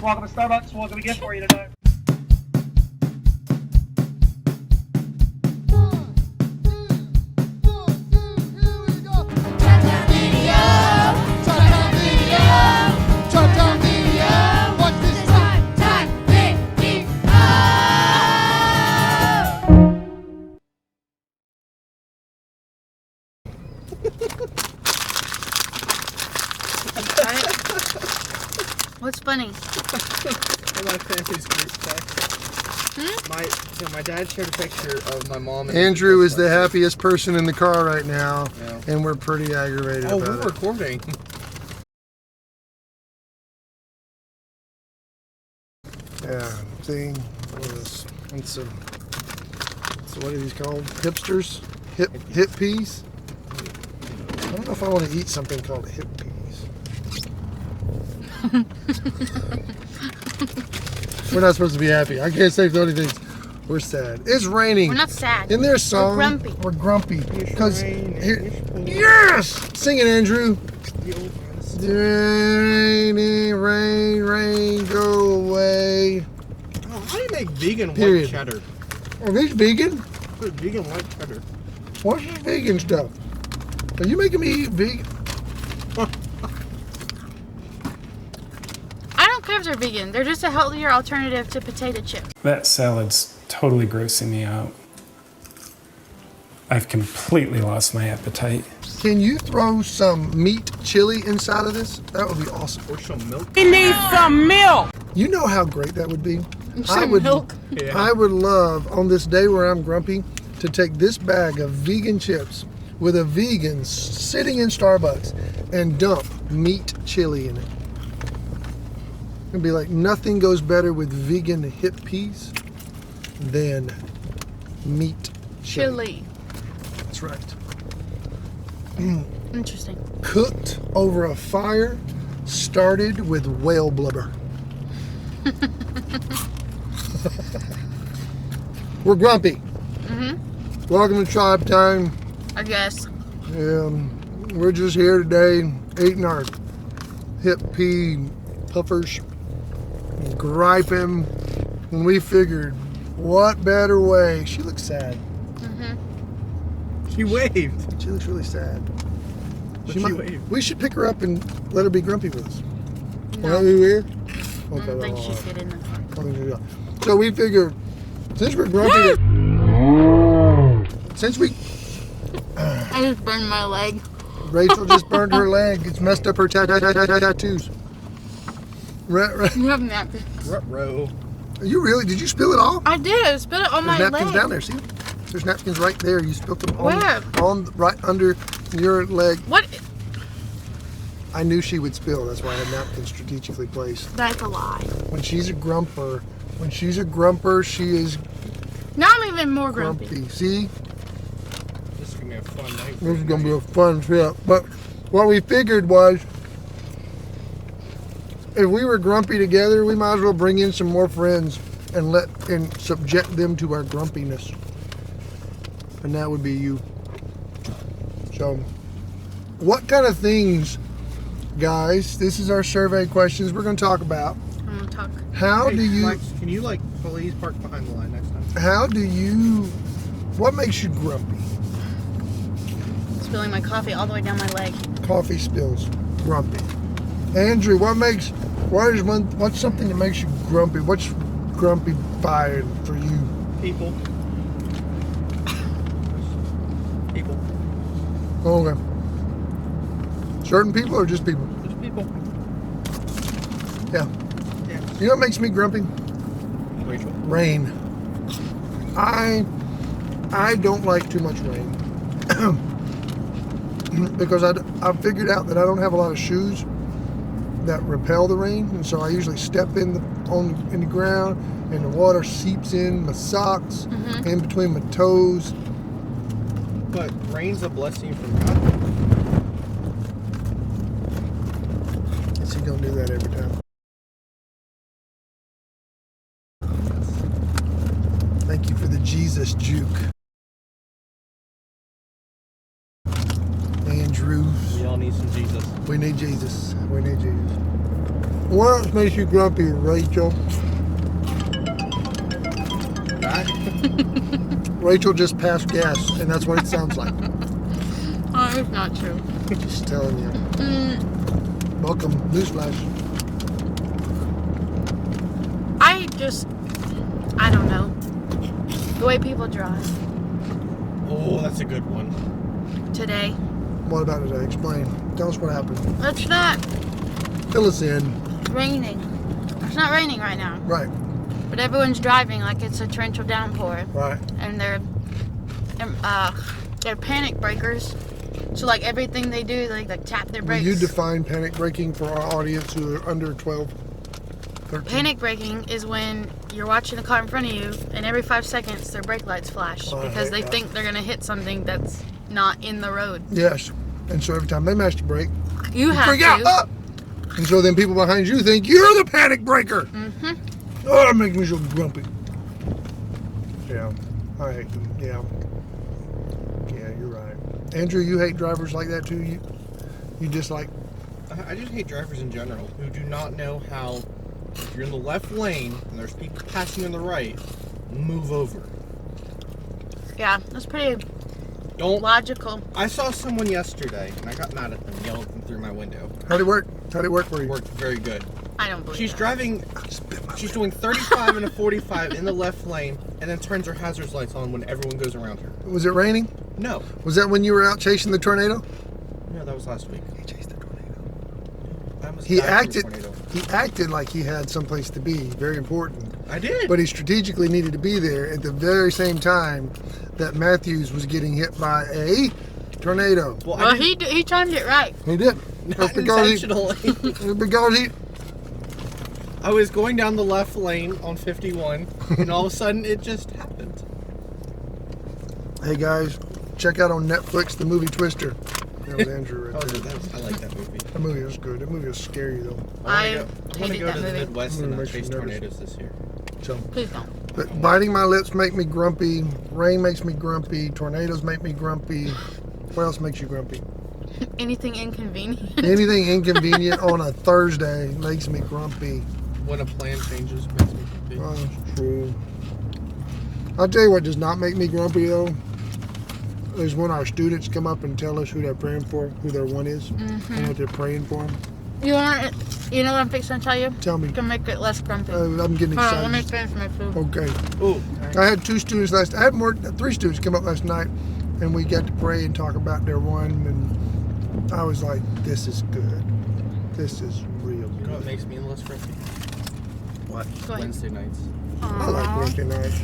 Welcome to Starbucks. What can we get for you tonight? What's funny? My family's group text. My dad shared a picture of my mom. And Andrew is the happiest person in the car right now, Yeah. and we're pretty aggravated about we're it. recording. Yeah, see, so what are these called? Hipsters? Hip peas? I don't know if I want to eat something called hip peas. We're not supposed to be happy. I can't say funny things. We're sad. It's raining. We're not sad. In their song, We're grumpy. We're grumpy. Because yes! Sing it, Andrew. Rain, rain, go away. Oh, how do you make vegan Period. white cheddar? Are these vegan? Vegan white cheddar. What's this vegan stuff? Are you making me eat vegan? I don't care if they're vegan. They're just a healthier alternative to potato chips. That salad's totally grossing me out. I've completely lost my appetite. Can you throw some meat chili inside of this? That would be awesome. Or some milk. We need some milk. You know how great that would be? Some milk. Yeah. I would love, on this day where I'm grumpy, to take this bag of vegan chips with a vegan sitting in Starbucks and dump meat chili in it. It'd be like nothing goes better with vegan hip peas than meat chili. Chili. That's right. Interesting. Cooked over a fire, started with whale blubber. We're grumpy. Mm-hmm. Welcome to Tribe Time. I guess. We're just here today eating our hip pea puffers, griping, and we figured, what better way? She looks sad. Mm-hmm. She waved. She looks really sad. But she waved. We should pick her up and let her be grumpy with us. No. Want to be here? I don't think she'd fit in the car. So we figured, since we're grumpy, since we, I just burned my leg. Rachel just burned her leg. It's messed up her tattoos. Right. You have napkins. Ruh-roh. You really? Did you spill it all? I did. I spit it on There's my napkins leg. down there. See? There's napkins right there. You spilled them Where? on right under your leg. What? I knew she would spill. That's why I had napkins strategically placed. That's a lie. When she's a grumper, she is Now I'm even more grumpy. See? This is going to be a fun night. This is going to be a fun trip. But what we figured was, if we were grumpy together, we might as well bring in some more friends and subject them to our grumpiness. And that would be you. So, what kind of things, guys, this is our survey questions we're going to talk about. I'm gonna talk. How do you, Max, can you, please park behind the line next time? what makes you grumpy? Spilling my coffee all the way down my leg. Coffee spills, grumpy. Andrew, what's something that makes you grumpy? What's grumpy by for you? People. People. Okay. Certain people or just people? Just people. Yeah. Yeah. You know what makes me grumpy? Rachel. Rain. I don't like too much rain because I figured out that I don't have a lot of shoes that repel the rain, and so I usually step in the ground, and the water seeps in my socks, in between my toes. But rain's a blessing from God. Is he gonna do that every time? Thank you for the Jesus juke. Andrew. We all need some Jesus. We need Jesus. We need Jesus. What else makes you grumpy, Rachel? That? Rachel just passed gas, and that's what it sounds like. Oh, it's not true. Just telling you. Welcome, newsflash. I don't know. The way people drive Oh, that's a good one. today. What about today? Explain. Tell us what happened. It's not Fill us in. raining. It's not raining right now. Right, But everyone's driving like it's a torrential downpour. right. And they're panic breakers. So like everything they do, they like tap their Will brakes. you define panic braking for our audience who are under 12, 13? Panic braking is when you're watching a car in front of you and every 5 seconds their brake lights flash Oh, I because hate they that. think they're gonna hit something that's not in the road. Yes. And so every time they mash the brake, You have freak to. out. Ah! And so then people behind you think you're the panic breaker. Mm-hmm. Oh, that makes me so grumpy. Yeah, I hate them. Yeah. Yeah, you're right. Andrew, you hate drivers like that too? You dislike? I just hate drivers in general who do not know how, if you're in the left lane and there's people passing in the right, move over. Yeah, that's pretty Don't. logical. I saw someone yesterday and I got mad at them, yelling at them through my window. How'd it work? How'd it work for It you? worked very good. I don't believe She's that. driving, she's doing 35 and a 45 in the left lane and then turns her hazard lights on when everyone goes around her. Was it raining? No. Was that when you were out chasing the tornado? No, that was last week. He chased the tornado. I almost He died from a acted. tornado. He acted like he had someplace to be. Very important. I did. But he strategically needed to be there at the very same time that Matthews was getting hit by a tornado. well, Well, I didn't, he timed it right. He did. not intentionally. Because he. I was going down the left lane on 51 and all of a sudden it just happened. Hey guys, check out on Netflix the movie Twister. That was Andrew right there. I like that movie. That movie was good. That movie was scary though. I want to hated go that to the movie. Midwest and Makes you chase nervous. tornadoes this year. So, Please don't. but biting my lips make me grumpy. Rain makes me grumpy. Tornadoes make me grumpy. What else makes you grumpy? Anything inconvenient. Anything inconvenient on a Thursday makes me grumpy. When a plan changes, makes me happy. Oh, that's true. I'll tell you what does not make me grumpy though, is when our students come up and tell us who they're praying for, who their one is, and what they're praying for them. You know what I'm fixing to tell you? Tell me. To make it less grumpy. I'm getting Hold on, let me excited. finish my food. Okay. Ooh. I had two students I had three students come up last night, and we got to pray and talk about their one, and I was like, this is good. This is real You know good. what makes me less grumpy? What? Go ahead. Wednesday nights. I like Aw. Wednesday nights.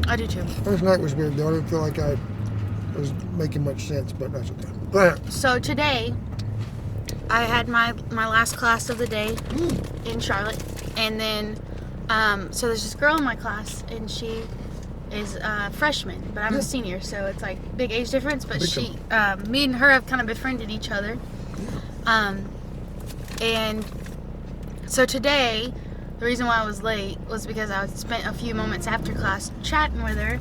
I do too. First night was weird though. I didn't feel like I was making much sense, but that's okay. Go ahead. So today, I had my last class of the day in Charlotte, and then so there's this girl in my class, and she is a freshman, but I'm a senior, so it's like big age difference. But Big me and her have kind of befriended each other, and so today. The reason why I was late was because I spent a few moments after class chatting with her,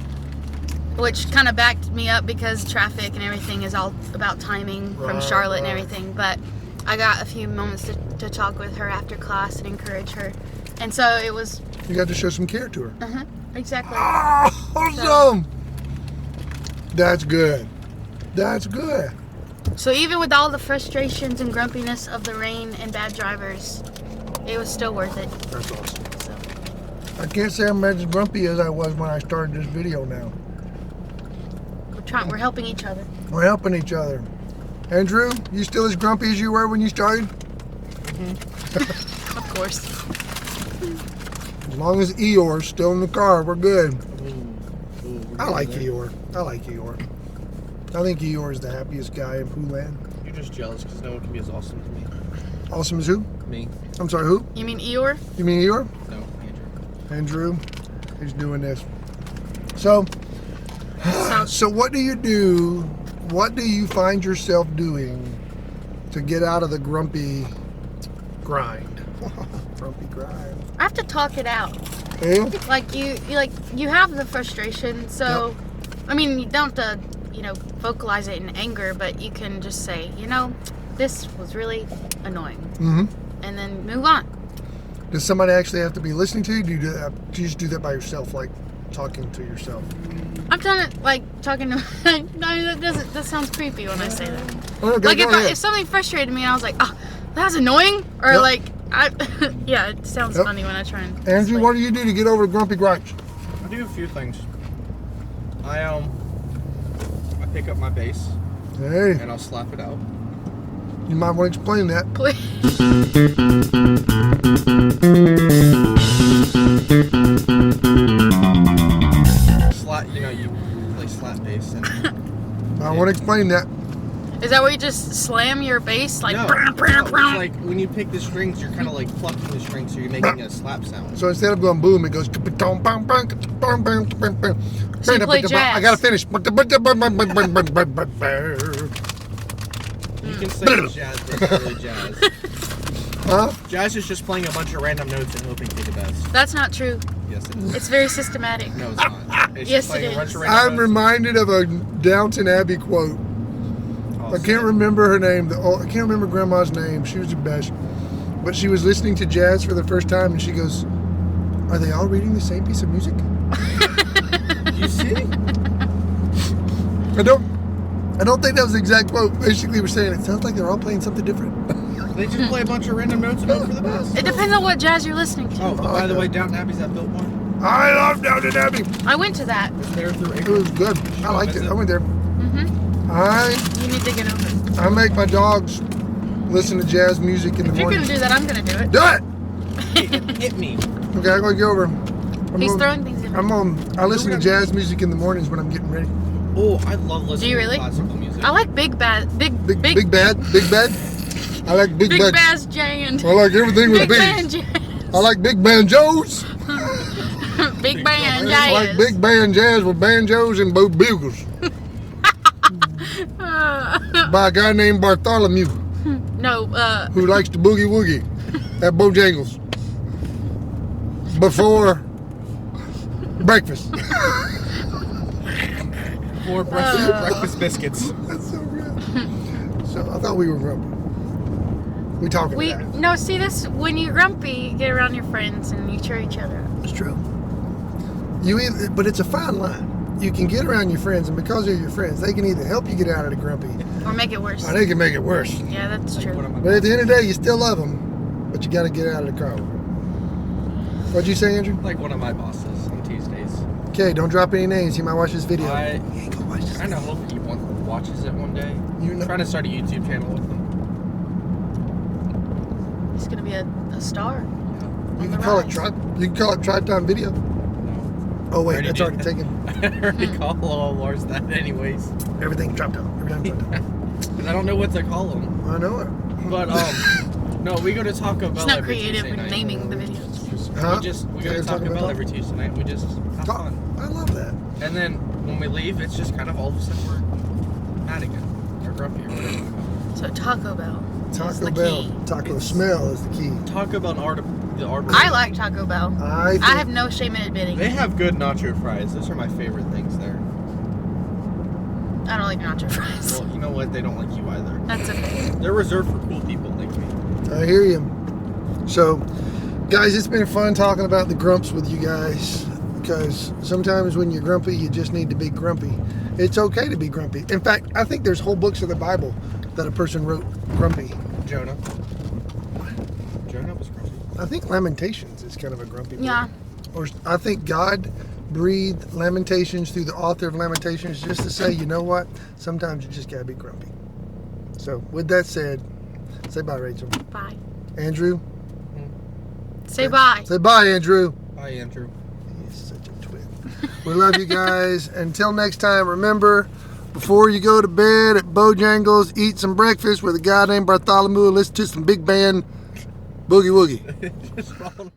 which kind of backed me up because traffic and everything is all about timing from Right, Charlotte and right. everything. But I got a few moments to talk with her after class and encourage her. And so it was, You got to show some care to her. exactly. Awesome! That's good. That's good. So even with all the frustrations and grumpiness of the rain and bad drivers, it was still worth it. That's awesome. So I can't say I'm as grumpy as I was when I started this video now. we're helping each other. We're helping each other. Andrew, you still as grumpy as you were when you started? Of course. As long as Eeyore's still in the car, we're good. Ooh, I like Eeyore. I like Eeyore. I think Eeyore is the happiest guy in Pooh-land. You're just jealous because no one can be as awesome as me. Awesome as who? Me. I'm sorry, who? You mean Eeyore? You mean Eeyore? No, Andrew. Andrew, he's doing this. So, So so what do you do? What do you find yourself doing to get out of the grumpy grind? Grumpy grind. I have to talk it out. Eh? Like you have the frustration, so I mean you don't have to vocalize it in anger, but you can just say this was really annoying, Mm-hmm. and then move on. Does somebody actually have to be listening to you? Do you do that? Do you just do that by yourself, like talking to yourself? I've done it like talking to. No, that sounds creepy when I say that. Oh, okay, Like go ahead. if something frustrated me, I was like, oh, that was annoying, or Yep. like yeah, it sounds Yep. funny when I try and. Andrew, explain. what do you do to get over grumpy gripes? I do a few things. I pick up my bass Hey, and I'll slap it out. you might want to explain that. Please. Slap, you play slap bass and I want to explain that. Is that where you just slam your bass like? no, Brah, brah, it's brah? like when you pick the strings, you're kind of like plucking the strings, so you're making a slap sound. So instead of going boom, it goes. So you play jazz. I gotta finish. You can say it's jazz, but it's really jazz. Huh? Jazz is just playing a bunch of random notes and hoping for the best. That's not true. Yes, it is. It's very systematic. No, it's not. It's Yes, just playing it a bunch is. of random I'm notes. reminded of a Downton Abbey quote. I can't remember her name. I can't remember Grandma's name. She was the best. But she was listening to jazz for the first time, and she goes, "Are they all reading the same piece of music?" You see? I don't think that was the exact quote. Basically, we're saying it sounds like they're all playing something different. They just play a bunch of random notes and hope for the best. It depends on what jazz you're listening to. Oh, by the way, Downton Abbey's at Biltmore. I love Downton Abbey. I went to that. It's there through It April. was good. I liked it. I went there. Mm-hmm. I You need to get over it. I make my dogs listen to jazz music in the If you're morning. gonna do that, I'm gonna do it. Do it. Hit me. Okay, I'm gonna go over. He's throwing things in. I listen to jazz music in the mornings when I'm getting ready. Oh, I love listening Do you really? to classical music. I like Big Bad. Big Big bad. I like big bad. Bass Jan. I like everything with Big Band B's. Jazz. I like big banjos. Big Band I like Jazz. big band jazz with banjos and both bugles by a guy named Bartholomew No, who likes to boogie woogie at Bojangles before breakfast. Or breakfast biscuits. That's so good. So I thought we were grumpy. We talking we about it. no. See this when you're grumpy, you get around your friends and you cheer each other up. It's true. But it's a fine line. You can get around your friends, and because they're your friends, they can either help you get out of the grumpy, Or make it worse. or they can make it worse. Yeah, that's Like, true. what am I- But at the end of the day, you still love them, but you got to get out of the car. What'd you say, Andrew? Like one of my bosses on Tuesdays. Okay, don't drop any names. He might watch this video. I Go watch this. kind of hope he watches it one day. You know- I'm trying to start a YouTube channel with him. He's gonna be a star. You on can the call it rise. You can call it Try Time Video. No. Oh wait, Already that's did. already taken. I already call all Lars that anyways. Everything dropped out. Everything dropped out. Because I don't know what to call him. I know it. But, no, we go to Taco Bell He's not every creative Tuesday in night. naming the videos. Huh? We go to Taco Bell every Tuesday night. We just have fun. I love that. And then when we leave, it's just kind of all of a sudden we're mad again. Or grumpy or whatever. So Taco Bell. is Taco the Bell. key. Taco smell is the key. Taco Bell and the Arbor. I like Taco Bell. I think I have no shame in admitting. They have good nacho fries. Those are my favorite things there. I don't like nacho fries. Well, you know what? They don't like you either. That's okay. They're reserved for cool people like me. I hear you. So, guys, it's been fun talking about the grumps with you guys, because sometimes when you're grumpy, you just need to be grumpy. It's okay to be grumpy. In fact, I think there's whole books of the Bible that a person wrote grumpy. Jonah. Jonah was grumpy. I think Lamentations is kind of a grumpy book. Yeah. Or I think God breathed Lamentations through the author of Lamentations just to say, you know what? Sometimes you just gotta be grumpy. So, with that said, say bye, Rachel. Bye. Andrew, Say bye. say bye, Andrew. Bye, Andrew. He's such a twin. We love you guys. Until next time, remember, before you go to bed at Bojangles, eat some breakfast with a guy named Bartholomew and listen to some big band boogie woogie. Just follow